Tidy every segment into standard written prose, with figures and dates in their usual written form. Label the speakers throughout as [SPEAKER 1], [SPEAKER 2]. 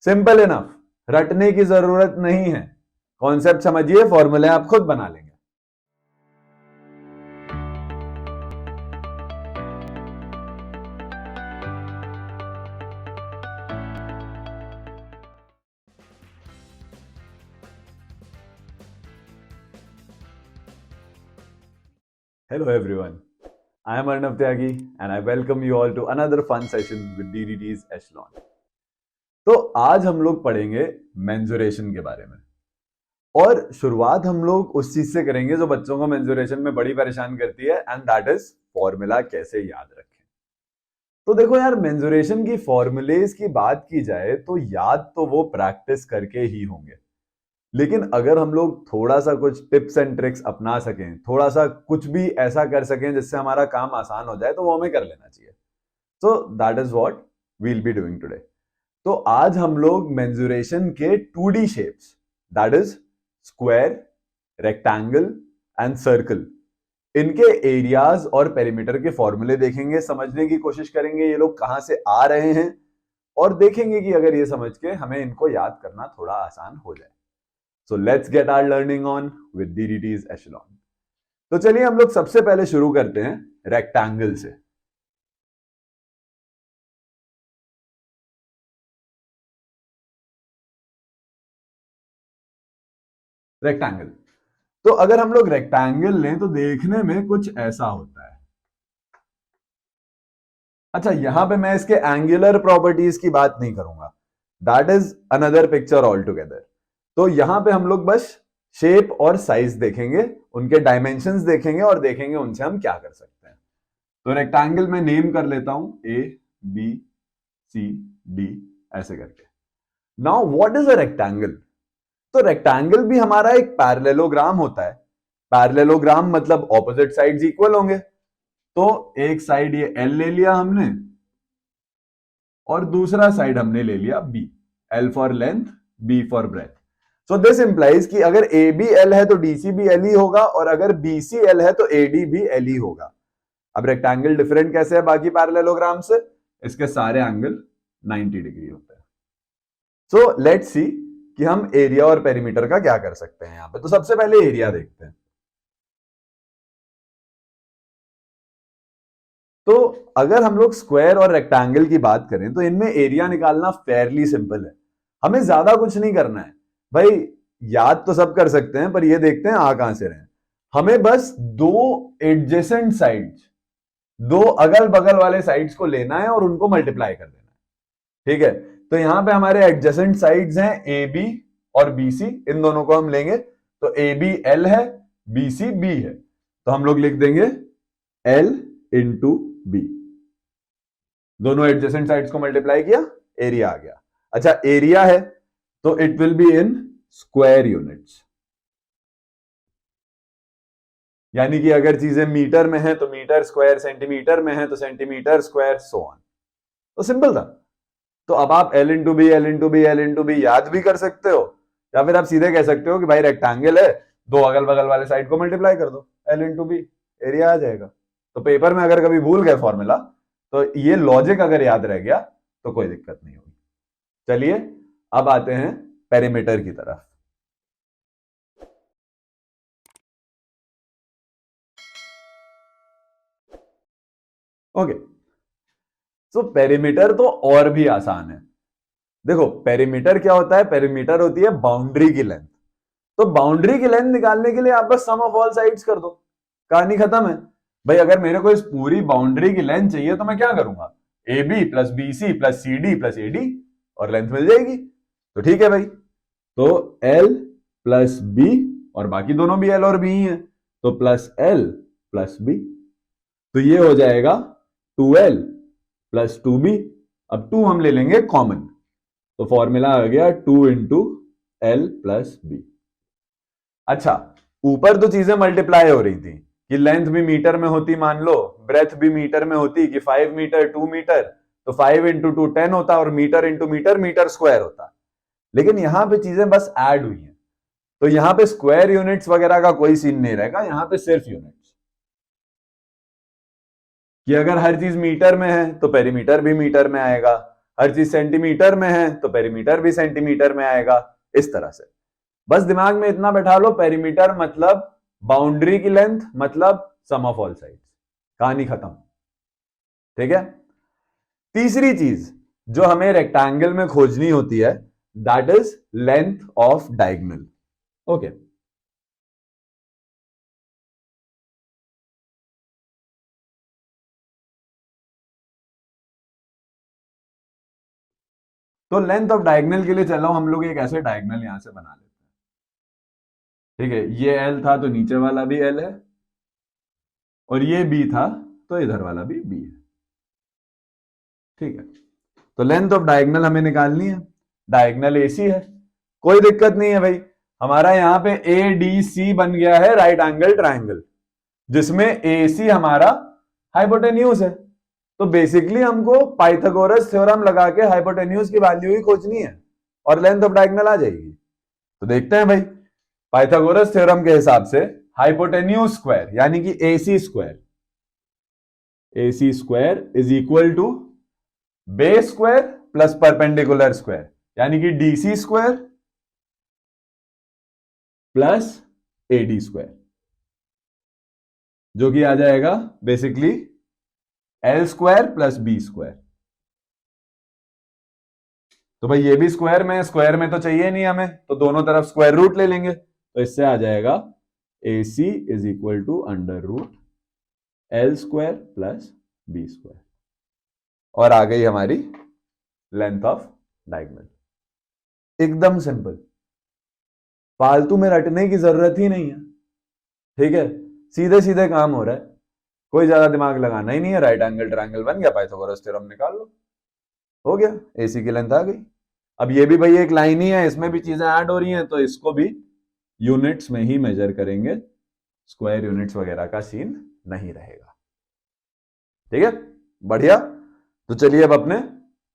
[SPEAKER 1] Simple enough, रटने की जरूरत नहीं है, कॉन्सेप्ट समझिए, फॉर्मूले आप खुद बना लेंगे। Hello everyone, I am Arnav Tyagi and I welcome you all to another fun session with DDT's Echelon. तो आज हम लोग पढ़ेंगे मेंसुरेशन के बारे में, और शुरुआत हम लोग उस चीज से करेंगे जो बच्चों को मेंसुरेशन में बड़ी परेशान करती है, एंड दैट इज फॉर्मूला कैसे याद रखें। तो देखो यार, मेंसुरेशन की फॉर्मूलेज की बात की जाए तो याद तो वो प्रैक्टिस करके ही होंगे, लेकिन अगर हम लोग थोड़ा सा कुछ टिप्स एंड ट्रिक्स अपना सकें, थोड़ा सा कुछ भी ऐसा कर सकें जिससे हमारा काम आसान हो जाए, तो वो हमें कर लेना चाहिए। So that is what we will be doing today. तो आज हम लोग मेंसुरेशन के 2D shapes, that is square, rectangle and circle, इनके एरियाज और पेरीमीटर के फॉर्मूले देखेंगे, समझने की कोशिश करेंगे ये लोग कहां से आ रहे हैं, और देखेंगे कि अगर ये समझ के हमें इनको याद करना थोड़ा आसान हो जाए। So let's get our learning on with DDT's Echelon. तो चलिए हम लोग सबसे पहले शुरू करते हैं रेक्टेंगल से। रेक्टेंगल, तो अगर हम लोग रेक्टेंगल लें तो देखने में कुछ ऐसा होता है। अच्छा, यहां पे मैं इसके एंगुलर प्रॉपर्टीज की बात नहीं करूंगा, that is another picture all together. तो यहां पे हम लोग बस शेप और साइज देखेंगे, उनके डायमेंशंस देखेंगे और देखेंगे उनसे हम क्या कर सकते हैं। तो रेक्टेंगल में नेम कर लेता हूं ए बी सी डी ऐसे करके। Now what is a rectangle? तो रेक्टेंगल भी हमारा एक पैरेललोग्राम होता है। पैरेललोग्राम मतलब ऑपोजिट साइड्स इक्वल होंगे। तो एक साइड ये एल ले लिया हमने और दूसरा साइड हमने ले लिया B. L for length, B for breadth. So this implies कि अगर ए बी एल है तो डीसी भी एल ही होगा, और अगर बीसी एल है तो एडी भी एल ही होगा। अब रेक्टेंगल डिफरेंट कैसे है बाकी पैरेललोग्राम से? इसके सारे एंगल 90 डिग्री होते हैं। सो लेट्स सी कि हम एरिया और पेरीमीटर का क्या कर सकते हैं यहां पे। तो सबसे पहले एरिया देखते हैं। तो अगर हम लोग स्क्वायर और रेक्टेंगल की बात करें तो इनमें एरिया निकालना फेयरली सिंपल है। हमें ज्यादा कुछ नहीं करना है भाई, याद तो सब कर सकते हैं, पर ये देखते हैं आ कहां से रहे हैं। हमें बस दो एडजेसेंट साइड्स, दो अगल बगल वाले साइड्स को लेना है और उनको मल्टीप्लाई कर देना है। ठीक है, तो यहां पे हमारे एडजेसेंट साइड्स हैं ए बी और बी सी, इन दोनों को हम लेंगे। तो ए बी एल है, बी सी बी है, तो हम लोग लिख देंगे एल इंटू बी। दोनों एडजेसेंट साइड्स को मल्टीप्लाई किया, एरिया आ गया। अच्छा, एरिया है तो it will be in square units, यानी कि अगर चीजें मीटर में है तो मीटर स्क्वायर, सेंटीमीटर में है तो सेंटीमीटर स्क्वायर, सो ऑन। तो सिंपल था। तो अब आप L into B L into B L into B याद भी कर सकते हो, या फिर आप सीधे कह सकते हो कि भाई रेक्टेंगल है, दो अगल बगल वाले साइड को मल्टीप्लाई कर दो, एल इंटू बी, एरिया आ जाएगा। तो पेपर में अगर कभी भूल गए फॉर्मूला, तो ये लॉजिक अगर याद रह गया तो कोई दिक्कत नहीं होगी। चलिए अब आते हैं पेरीमीटर की तरफ। ओके, तो पेरीमीटर तो और भी आसान है। देखो पेरीमीटर क्या होता है? पेरीमीटर होती है बाउंड्री की लेंथ। तो बाउंड्री की लेंथ निकालने के लिए आप बस सम ऑफ ऑल साइड्स कर दो, कहानी खत्म है। भाई अगर मेरे को इस पूरी बाउंड्री की लेंथ चाहिए तो मैं क्या करूंगा? A B plus B C plus C D plus A D, और लेंथ मिल जाएगी। तो ठीक है भाई, तो एल प्लस बी, और बाकी दोनों भी एल और बी ही है, तो प्लस एल प्लस बी। तो ये हो जाएगा 2l प्लस 2b। अब 2 हम ले लेंगे कॉमन, तो फॉर्मूला आ गया 2 इंटू एल प्लस बी। अच्छा, ऊपर तो चीजें मल्टीप्लाई हो रही थी कि लेंथ भी मीटर में होती, मान लो ब्रेथ भी मीटर में होती कि 5 मीटर 2 मीटर, तो 5 इंटू 2 10 होता, और metre into metre metre square होता। लेकिन यहां पे चीजें बस ऐड हुई हैं, तो यहां पे स्क्वायर यूनिट्स वगैरह का कोई सीन नहीं रहेगा, यहां पे सिर्फ यूनिट्स। कि अगर हर चीज मीटर में है तो पेरीमीटर भी मीटर में आएगा, हर चीज सेंटीमीटर में है तो पेरीमीटर भी सेंटीमीटर में आएगा, इस तरह से। बस दिमाग में इतना बैठा लो, पेरीमीटर मतलब बाउंड्री की लेंथ मतलब सम ऑफ ऑल साइड्स, कहानी खत्म। ठीक है। तीसरी चीज जो हमें रेक्टेंगल में खोजनी होती है, that is length of diagonal. Okay, तो लेंथ ऑफ डायगोनल के लिए चलो हम लोग एक ऐसे डायगोनल यहां से बना लेते हैं। ठीक है, ये एल था तो नीचे वाला भी एल है, और ये बी था तो इधर वाला भी बी है। ठीक है, तो लेंथ ऑफ डायगोनल हमें निकालनी है। डायगोनल एसी है, कोई दिक्कत नहीं है भाई। हमारा यहां पे ए डी सी बन गया है राइट एंगल ट्राइंगल, जिसमें ए सी हमारा हाइपोटेन्यूज है। तो बेसिकली हमको पाइथागोरस थ्योरम लगा के हाइपोटेन्यूज की वैल्यू ही खोजनी है और लेंथ ऑफ डायगोनल आ जाएगी। तो देखते हैं भाई, पाइथागोरस थ्योरम के हिसाब से हाइपोटेन्यूज स्क्वायर यानी कि AC square is equal to base square plus perpendicular square, यानी कि DC square plus AD square, जो कि आ जाएगा basically L square plus B square. तो भाई ये भी स्क्वायर में तो चाहिए नहीं हमें, तो दोनों तरफ स्क्वायर रूट ले लेंगे, तो इससे आ जाएगा A C is equal to under root L square plus B square, और आ गई हमारी लेंथ ऑफ डायगोनल। एकदम सिंपल, फालतू में रटने की जरूरत ही नहीं है। ठीक है, सीधे सीधे काम हो रहा है, कोई ज्यादा दिमाग लगाना ही नहीं है। राइट एंगल ट्रायंगल बन गया, पाइथागोरस थ्योरम निकाल लो, हो गया, एसी की लेंथ आ गई। अब ये भी भाई एक लाइन ही है, इसमें भी चीजें ऐड हो रही हैं, तो इसको भी यूनिट्स में ही मेजर करेंगे, स्क्वायर यूनिट्स वगैरह का सीन नहीं रहेगा। ठीक है, बढ़िया। तो चलिए अब अपने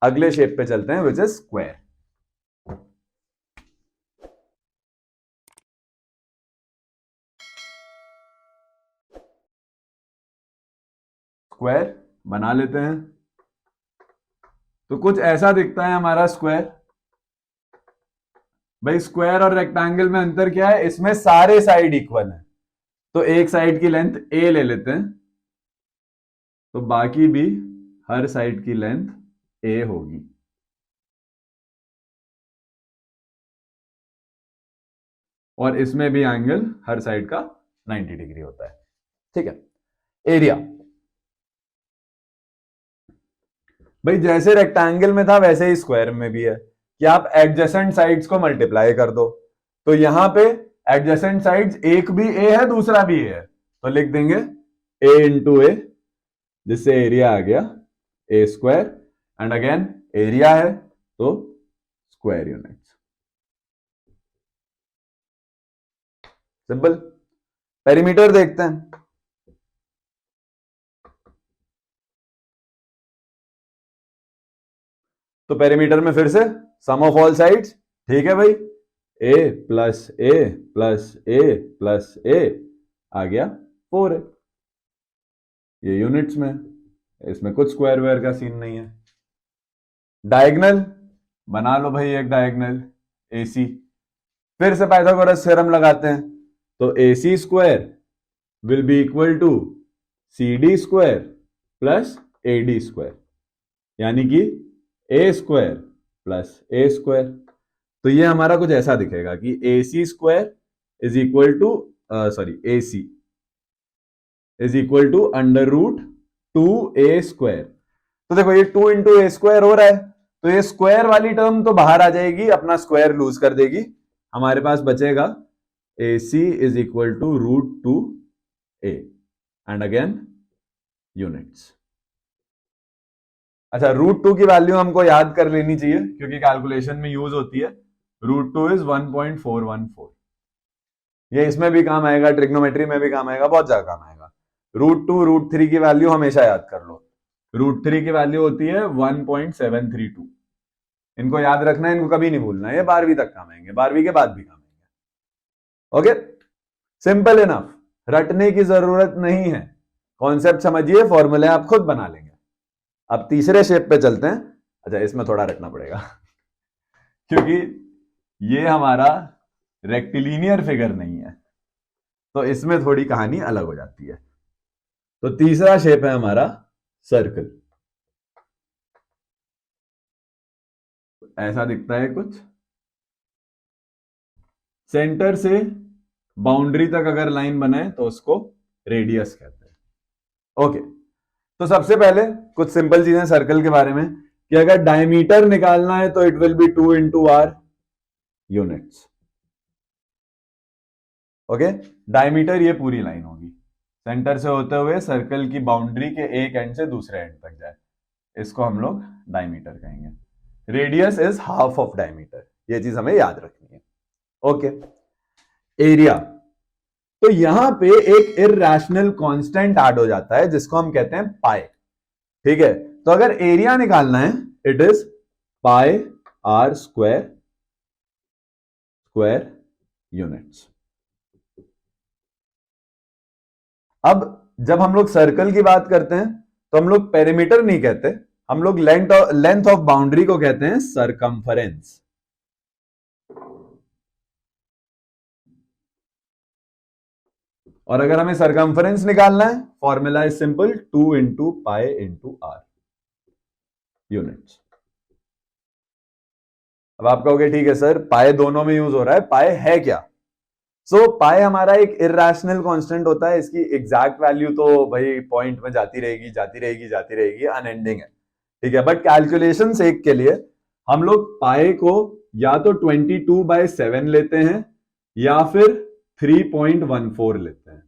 [SPEAKER 1] अगले शेप पे चलते हैं, विच इज स्क्वायर। स्क्वायर बना लेते हैं, तो कुछ ऐसा दिखता है हमारा स्क्वायर। भाई स्क्वायर और रेक्टेंगल में अंतर क्या है, इसमें सारे साइड इक्वल हैं, तो एक साइड की लेंथ ए ले लेते हैं, तो बाकी भी हर साइड की लेंथ ए होगी। और इसमें भी एंगल हर साइड का 90 डिग्री होता है। ठीक है, एरिया भाई जैसे रेक्टेंगल में था वैसे ही स्क्वायर में भी है कि आप एडजेसेंट साइड्स को मल्टीप्लाई कर दो। तो यहां पे एडजेसेंट साइड्स एक भी ए है दूसरा भी ए है, तो लिख देंगे ए इंटू ए, जिससे एरिया आ गया ए स्क्वायर, एंड अगेन एरिया है तो स्क्वायर यूनिट्स। सिंपल। पेरीमीटर देखते हैं, तो पेरीमीटर में फिर से सम ऑफ ऑल साइड्स। ठीक है भाई, ए प्लस ए प्लस ए प्लस ए आ गया 4 है, ये यूनिट्स में, इसमें कुछ स्क्वायर वेयर का सीन नहीं है। डायगोनल बना लो भाई, एक डायगोनल एसी, फिर से पाइथागोरस थ्योरम लगाते हैं, तो AC square will be equal to C D square plus A D square, यानी कि A square plus A square. तो ये हमारा कुछ ऐसा दिखेगा कि A C square is equal to sorry A C is equal to under root 2a square. तो देखो ये 2 इंटू ए स्क्वायर हो रहा है, तो ये स्क्वायर वाली टर्म तो बाहर आ जाएगी, अपना स्क्वायर लूज कर देगी, हमारे पास बचेगा A C is equal to root 2a, and again units. अच्छा, रूट 2 की वैल्यू हमको याद कर लेनी चाहिए क्योंकि कैलकुलेशन में यूज होती है। रूट 2 इज 1.414, ये इसमें भी काम आएगा, ट्रिग्नोमेट्री में भी काम आएगा, बहुत ज्यादा काम आएगा। रूट 2 रूट 3 की वैल्यू हमेशा याद कर लो, रूट 3 की वैल्यू होती है 1.732। इनको याद रखना है, इनको कभी नहीं भूलना है, ये 12वीं तक काम आएंगे, 12वीं के बाद भी काम आएंगे। ओके, सिंपल इनफ, रटने की जरूरत नहीं है, कॉन्सेप्ट समझिए, फॉर्मूले आप खुद बना लेंगे। अब तीसरे शेप पे चलते हैं, अच्छा, इसमें थोड़ा रखना पड़ेगा क्योंकि ये हमारा रेक्टिलिनियर फिगर नहीं है, तो इसमें थोड़ी कहानी अलग हो जाती है। तो तीसरा शेप है हमारा सर्कल। ऐसा दिखता है कुछ। सेंटर से बाउंड्री तक अगर लाइन बनाए तो उसको रेडियस कहते हैं। ओके, तो सबसे पहले कुछ सिंपल चीजें सर्कल के बारे में कि अगर डायमीटर निकालना है तो it will be 2 into R units. Okay, diameter ये पूरी लाइन होगी, सेंटर से होते हुए सर्कल की बाउंड्री के एक एंड से दूसरे एंड तक जाए, इसको हम लोग डायमीटर कहेंगे। Radius is half of diameter, ये चीज हमें याद रखनी है। ओके, एरिया, तो यहां पे एक इररेशनल कांस्टेंट ऐड हो जाता है जिसको हम कहते हैं पाई। ठीक है, तो अगर एरिया निकालना है it is pi R square square units. अब जब हम लोग सर्कल की बात करते हैं तो हम लोग पेरीमीटर नहीं कहते, हम लोग लेंथ ऑफ बाउंड्री को कहते हैं सरकमफरेंस। और अगर हमें सरकमफरेंस निकालना है, formula is simple, 2 into pi into R units. अब आप कहोगे ठीक है सर, पाई दोनों में यूज हो रहा है, पाई है क्या? पाई हमारा एक इररेशनल कांस्टेंट होता है, इसकी एग्जैक्ट वैल्यू तो भाई पॉइंट में जाती रहेगी जाती रहेगी जाती रहेगी, अनएंडिंग है। ठीक है, बट कैलकुलेशन सेक के लिए हम लोग पाई को या तो 22/7 लेते हैं या फिर 3.14 लेते हैं।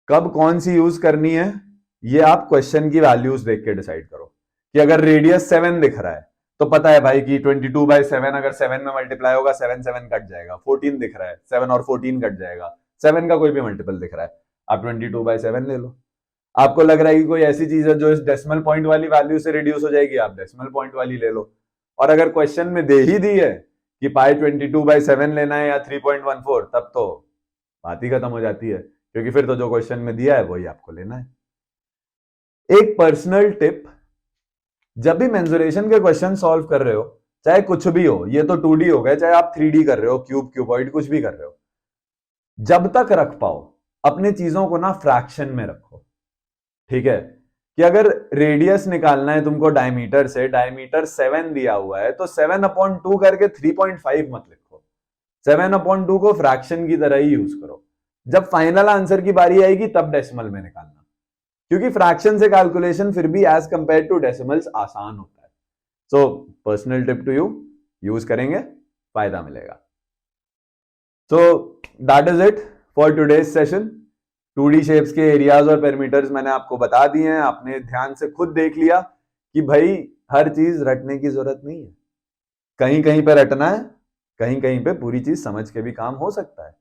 [SPEAKER 1] कब कौन सी यूज करनी है ये आप क्वेश्चन की वैल्यूज देख के डिसाइड करो। कि अगर रेडियस 7 दिख रहा है तो पता है भाई कि 22/7 अगर 7 में मल्टीप्लाई होगा 7 7 कट जाएगा। 14 दिख रहा है, 7 और 14 कट जाएगा। 7 का कोई भी मल्टीपल दिख रहा है, आप 22/7 ले लो। आपको लग रहा है कि कोई ऐसी चीज है जो इस डेसिमल पॉइंट वाली वैल्यू से रिड्यूस हो जाएगी, आप डेसिमल पॉइंट वाली ले लो। और अगर क्वेश्चन में दे ही दी है कि पाई 22/7 लेना है या 3.14, तब तो बात ही खत्म हो जाती है, क्योंकि फिर तो जो क्वेश्चन में दिया है वही आपको लेना है। एक पर्सनल टिप, जब भी मेंसुरेशन के क्वेश्चन सॉल्व कर रहे हो, चाहे कुछ भी हो, ये तो 2D हो गए, चाहे आप 3D कर रहे हो, क्यूब क्यूबॉइड कुछ भी कर रहे हो, जब तक रख पाओ अपने चीजों को ना फ्रैक्शन में रखो। ठीक है, कि अगर रेडियस निकालना है तुमको डायमीटर से, डायमीटर 7 दिया हुआ है तो 7/2 करके 3.5 मत लिखो, 7/2 को फ्रैक्शन की तरह ही यूज करो। जब फाइनल आंसर की बारी आएगी तब डेसिमल में निकालना, क्योंकि फ्रैक्शन से कैलकुलेशन फिर भी एज कंपेयर टू डेसिमल्स आसान होता है। So personal tip to you, use करेंगे फायदा मिलेगा। So that is it for today's session. 2D shapes के एरियाज और पेरीमीटर्स मैंने आपको बता दिए हैं, आपने ध्यान से खुद देख लिया कि भाई हर चीज रटने की जरूरत नहीं है, कहीं कहीं पे रटना है, कहीं कहीं पे पूरी चीज समझ के भी काम हो सकता है।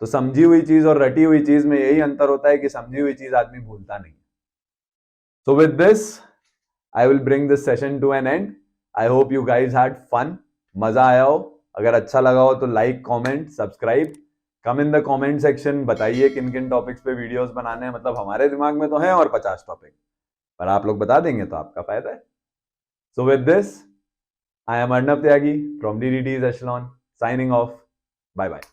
[SPEAKER 1] तो समझी हुई चीज और रटी हुई चीज में यही अंतर होता है कि समझी हुई चीज आदमी भूलता नहीं। So with this, I will bring this session to an end. I hope you guys had fun. मजा आया हो, अगर अच्छा लगा हो तो like, comment, subscribe. Come in the comment section, बताइए किन किन टॉपिक्स पे वीडियोस बनाने हैं। मतलब हमारे दिमाग में तो हैं और 50 टॉपिक, पर आप लोग बता देंगे तो आपका फायदा है। So with this, I am Arnav Tyagi from DDT's Echelon, signing off. Bye bye.